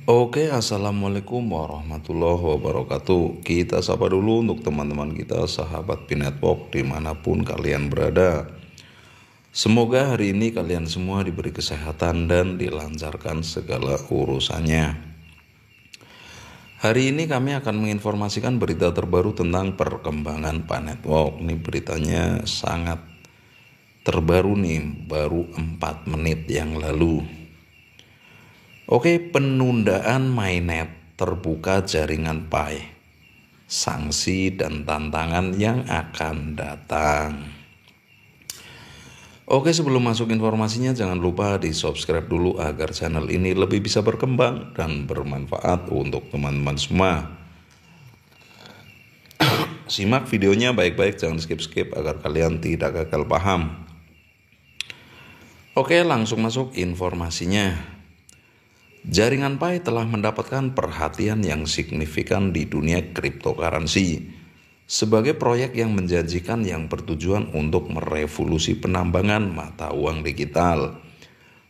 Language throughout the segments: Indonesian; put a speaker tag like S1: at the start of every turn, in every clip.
S1: Oke, assalamualaikum warahmatullahi wabarakatuh. Kita sapa dulu untuk teman-teman kita, sahabat Pinetwork dimanapun kalian berada. Semoga hari ini kalian semua diberi kesehatan dan dilancarkan segala urusannya. Hari ini kami akan menginformasikan berita terbaru tentang perkembangan Pinetwork. Ini beritanya sangat terbaru nih, baru 4 menit yang lalu. Oke, penundaan mainnet terbuka jaringan Pi, sanksi dan tantangan yang akan datang. Oke, sebelum masuk informasinya jangan lupa di subscribe dulu agar channel ini lebih bisa berkembang dan bermanfaat untuk teman-teman semua. Simak videonya baik-baik, jangan skip-skip agar kalian tidak gagal paham. Oke, langsung masuk informasinya. Jaringan Pi telah mendapatkan perhatian yang signifikan di dunia cryptocurrency sebagai proyek yang menjanjikan yang bertujuan untuk merevolusi penambangan mata uang digital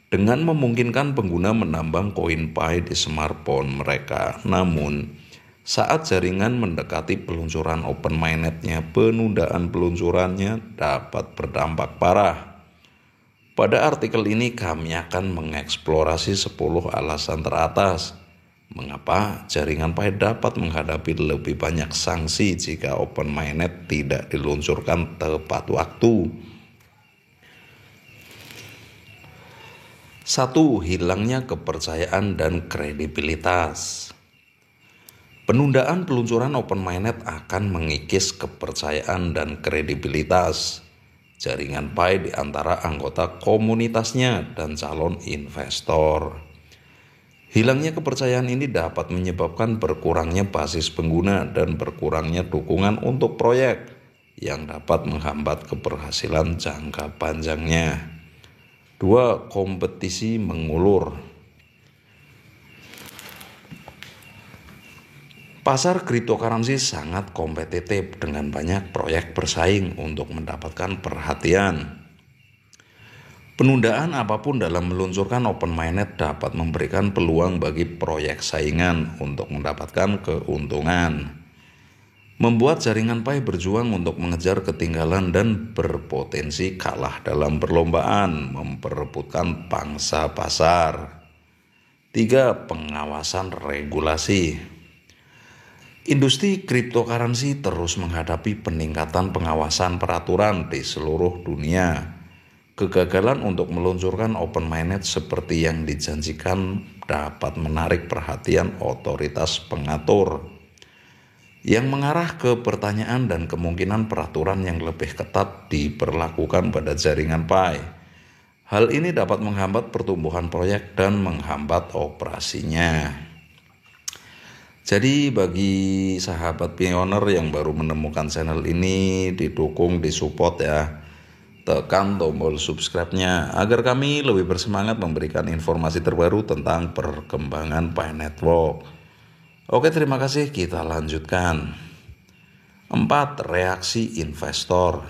S1: dengan memungkinkan pengguna menambang koin Pi di smartphone mereka. Namun, saat jaringan mendekati peluncuran open mainnetnya, penundaan peluncurannya dapat berdampak parah. Pada artikel ini kami akan mengeksplorasi 10 alasan teratas mengapa jaringan Pi dapat menghadapi lebih banyak sanksi jika open mainnet tidak diluncurkan tepat waktu. 1. Hilangnya kepercayaan dan kredibilitas. Penundaan peluncuran open mainnet akan mengikis kepercayaan dan kredibilitas jaringan Pi di antara anggota komunitasnya dan calon investor. Hilangnya kepercayaan ini dapat menyebabkan berkurangnya basis pengguna dan berkurangnya dukungan untuk proyek yang dapat menghambat keberhasilan jangka panjangnya. 2. Kompetisi mengulur. Pasar cryptocurrency sangat kompetitif dengan banyak proyek bersaing untuk mendapatkan perhatian. Penundaan apapun dalam meluncurkan open mainnet dapat memberikan peluang bagi proyek saingan untuk mendapatkan keuntungan. Membuat jaringan Pi berjuang untuk mengejar ketinggalan dan berpotensi kalah dalam perlombaan memperebutkan pangsa pasar. 3. Pengawasan regulasi. Industri cryptocurrency terus menghadapi peningkatan pengawasan peraturan di seluruh dunia. Kegagalan untuk meluncurkan open mainnet seperti yang dijanjikan dapat menarik perhatian otoritas pengatur, yang mengarah ke pertanyaan dan kemungkinan peraturan yang lebih ketat diberlakukan pada jaringan Pi. Hal ini dapat menghambat pertumbuhan proyek dan menghambat operasinya. Jadi bagi sahabat pioner yang baru menemukan channel ini, didukung, disupport ya. Tekan tombol subscribe-nya agar kami lebih bersemangat memberikan informasi terbaru tentang perkembangan Pinetwork. Oke, terima kasih, kita lanjutkan. 4. Reaksi investor.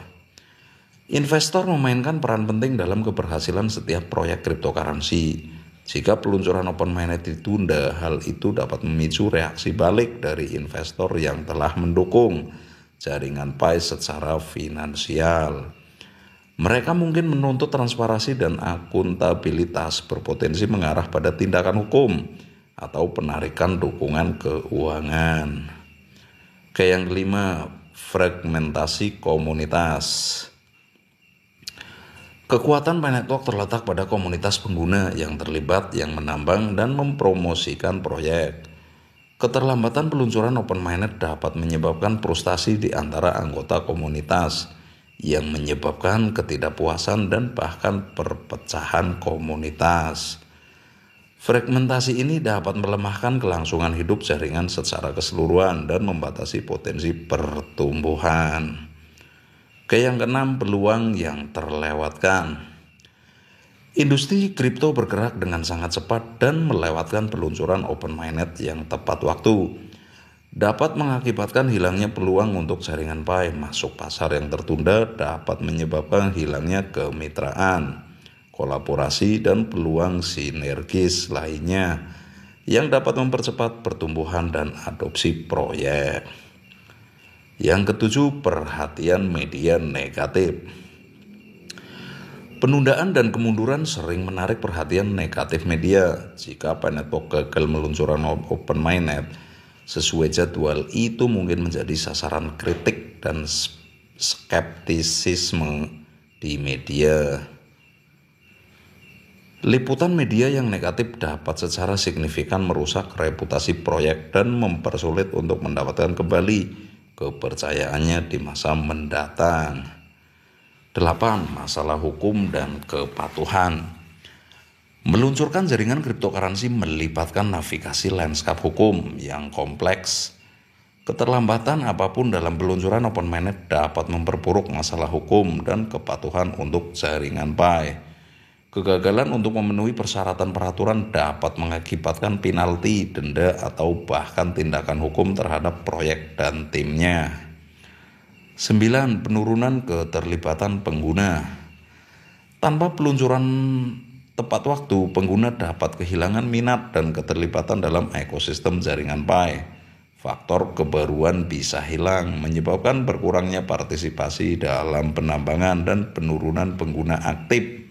S1: Investor memainkan peran penting dalam keberhasilan setiap proyek cryptocurrency. Jika peluncuran open mainnet ditunda, hal itu dapat memicu reaksi balik dari investor yang telah mendukung jaringan Pi secara finansial. Mereka mungkin menuntut transparansi dan akuntabilitas, berpotensi mengarah pada tindakan hukum atau penarikan dukungan keuangan. Yang kelima, fragmentasi komunitas. Kekuatan Pinetwork terletak pada komunitas pengguna yang terlibat, yang menambang dan mempromosikan proyek. Keterlambatan peluncuran open mainnet dapat menyebabkan frustasi di antara anggota komunitas, yang menyebabkan ketidakpuasan dan bahkan perpecahan komunitas. Fragmentasi ini dapat melemahkan kelangsungan hidup jaringan secara keseluruhan dan membatasi potensi pertumbuhan. Yang keenam, peluang yang terlewatkan. Industri kripto bergerak dengan sangat cepat dan melewatkan peluncuran open mainnet yang tepat waktu. Dapat mengakibatkan hilangnya peluang untuk jaringan Pi. Masuk pasar yang tertunda dapat menyebabkan hilangnya kemitraan, kolaborasi, dan peluang sinergis lainnya yang dapat mempercepat pertumbuhan dan adopsi proyek. Yang ketujuh, perhatian media negatif. Penundaan dan kemunduran sering menarik perhatian negatif media. Jika Pi Network gagal meluncurkan Open Mainnet sesuai jadwal, itu mungkin menjadi sasaran kritik dan skeptisisme di media. Liputan media yang negatif dapat secara signifikan merusak reputasi proyek dan mempersulit untuk mendapatkan kembali kepercayaannya di masa mendatang. 8. Masalah hukum dan kepatuhan. Meluncurkan jaringan cryptocurrency melibatkan navigasi lanskap hukum yang kompleks. Keterlambatan apapun dalam peluncuran Open Mainnet dapat memperburuk masalah hukum dan kepatuhan untuk jaringan Pi. Kegagalan untuk memenuhi persyaratan peraturan dapat mengakibatkan penalti, denda, atau bahkan tindakan hukum terhadap proyek dan timnya. 9. Penurunan keterlibatan pengguna. Tanpa peluncuran tepat waktu, pengguna dapat kehilangan minat dan keterlibatan dalam ekosistem jaringan Pi. Faktor kebaruan bisa hilang, menyebabkan berkurangnya partisipasi dalam penambangan dan penurunan pengguna aktif.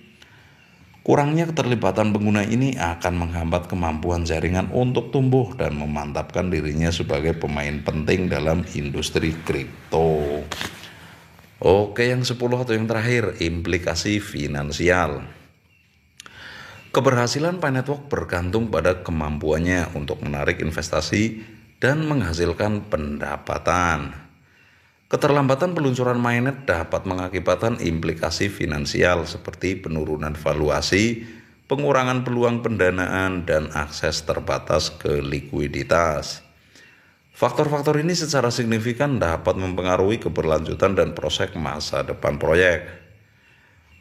S1: Kurangnya keterlibatan pengguna ini akan menghambat kemampuan jaringan untuk tumbuh dan memantapkan dirinya sebagai pemain penting dalam industri kripto. Oke, yang 10 atau yang terakhir, implikasi finansial. Keberhasilan Pi Network bergantung pada kemampuannya untuk menarik investasi dan menghasilkan pendapatan. Keterlambatan peluncuran mainnet dapat mengakibatkan implikasi finansial seperti penurunan valuasi, pengurangan peluang pendanaan, dan akses terbatas ke likuiditas. Faktor-faktor ini secara signifikan dapat mempengaruhi keberlanjutan dan proses masa depan proyek.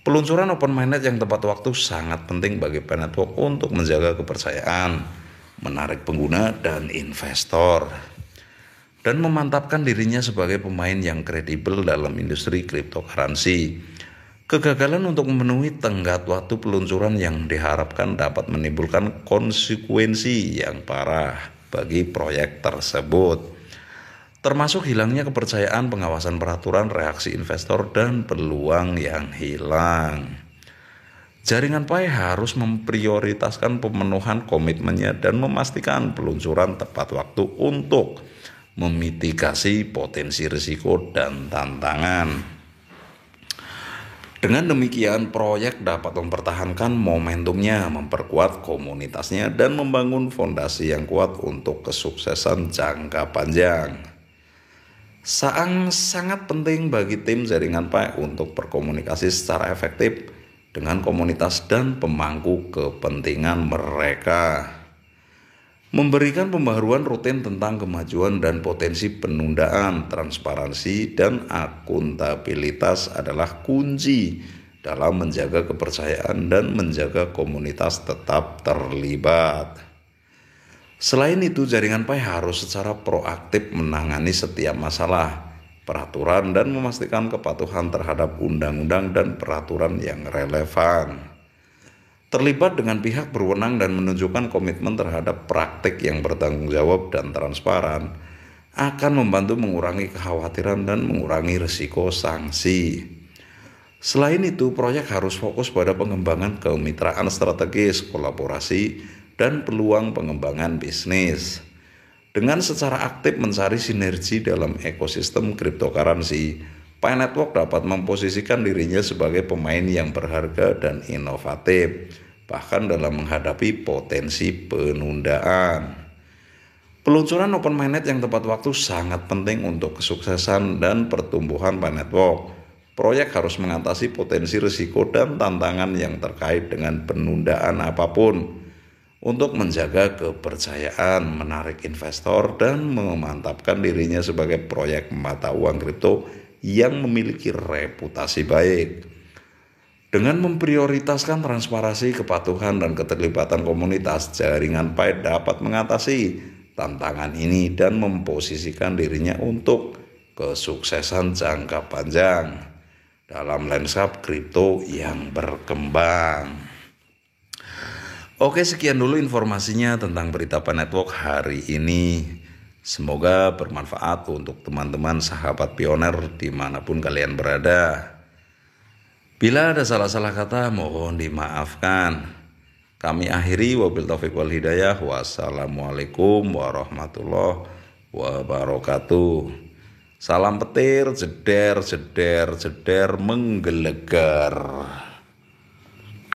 S1: Peluncuran Open Mainnet yang tepat waktu sangat penting bagi Pi Network untuk menjaga kepercayaan, menarik pengguna dan investor, dan memantapkan dirinya sebagai pemain yang kredibel dalam industri cryptocurrency. Kegagalan untuk memenuhi tenggat waktu peluncuran yang diharapkan dapat menimbulkan konsekuensi yang parah bagi proyek tersebut, termasuk hilangnya kepercayaan, pengawasan peraturan, reaksi investor, dan peluang yang hilang. Jaringan Pi harus memprioritaskan pemenuhan komitmennya dan memastikan peluncuran tepat waktu untuk memitigasi potensi risiko dan tantangan. Dengan demikian, proyek dapat mempertahankan momentumnya, memperkuat komunitasnya, dan membangun fondasi yang kuat untuk kesuksesan jangka panjang. Sangat penting bagi tim jaringan Pi untuk berkomunikasi secara efektif dengan komunitas dan pemangku kepentingan mereka. Memberikan pembaharuan rutin tentang kemajuan dan potensi penundaan, transparansi, dan akuntabilitas adalah kunci dalam menjaga kepercayaan dan menjaga komunitas tetap terlibat. Selain itu, jaringan Pi harus secara proaktif menangani setiap masalah, peraturan, dan memastikan kepatuhan terhadap undang-undang dan peraturan yang relevan. Terlibat dengan pihak berwenang dan menunjukkan komitmen terhadap praktik yang bertanggung jawab dan transparan akan membantu mengurangi kekhawatiran dan mengurangi risiko sanksi. Selain itu, proyek harus fokus pada pengembangan kemitraan strategis, kolaborasi, dan peluang pengembangan bisnis. Dengan secara aktif mencari sinergi dalam ekosistem cryptocurrency, Pi Network dapat memposisikan dirinya sebagai pemain yang berharga dan inovatif, bahkan dalam menghadapi potensi penundaan. Peluncuran Open Mainnet yang tepat waktu sangat penting untuk kesuksesan dan pertumbuhan Pi Network. Proyek harus mengatasi potensi risiko dan tantangan yang terkait dengan penundaan apapun untuk menjaga kepercayaan, menarik investor, dan memantapkan dirinya sebagai proyek mata uang kripto yang memiliki reputasi baik. Dengan memprioritaskan transparansi, kepatuhan, dan keterlibatan komunitas, jaringan Pi dapat mengatasi tantangan ini dan memposisikan dirinya untuk kesuksesan jangka panjang dalam lanskap kripto yang berkembang. Oke, sekian dulu informasinya tentang Berita Apa Network hari ini. Semoga bermanfaat untuk teman-teman sahabat pioner dimanapun kalian berada. Bila ada salah-salah kata mohon dimaafkan. Kami akhiri, wabil taufiq wal hidayah. Wassalamualaikum warahmatullahi wabarakatuh. Salam petir, jeder, jeder, jeder, menggelegar.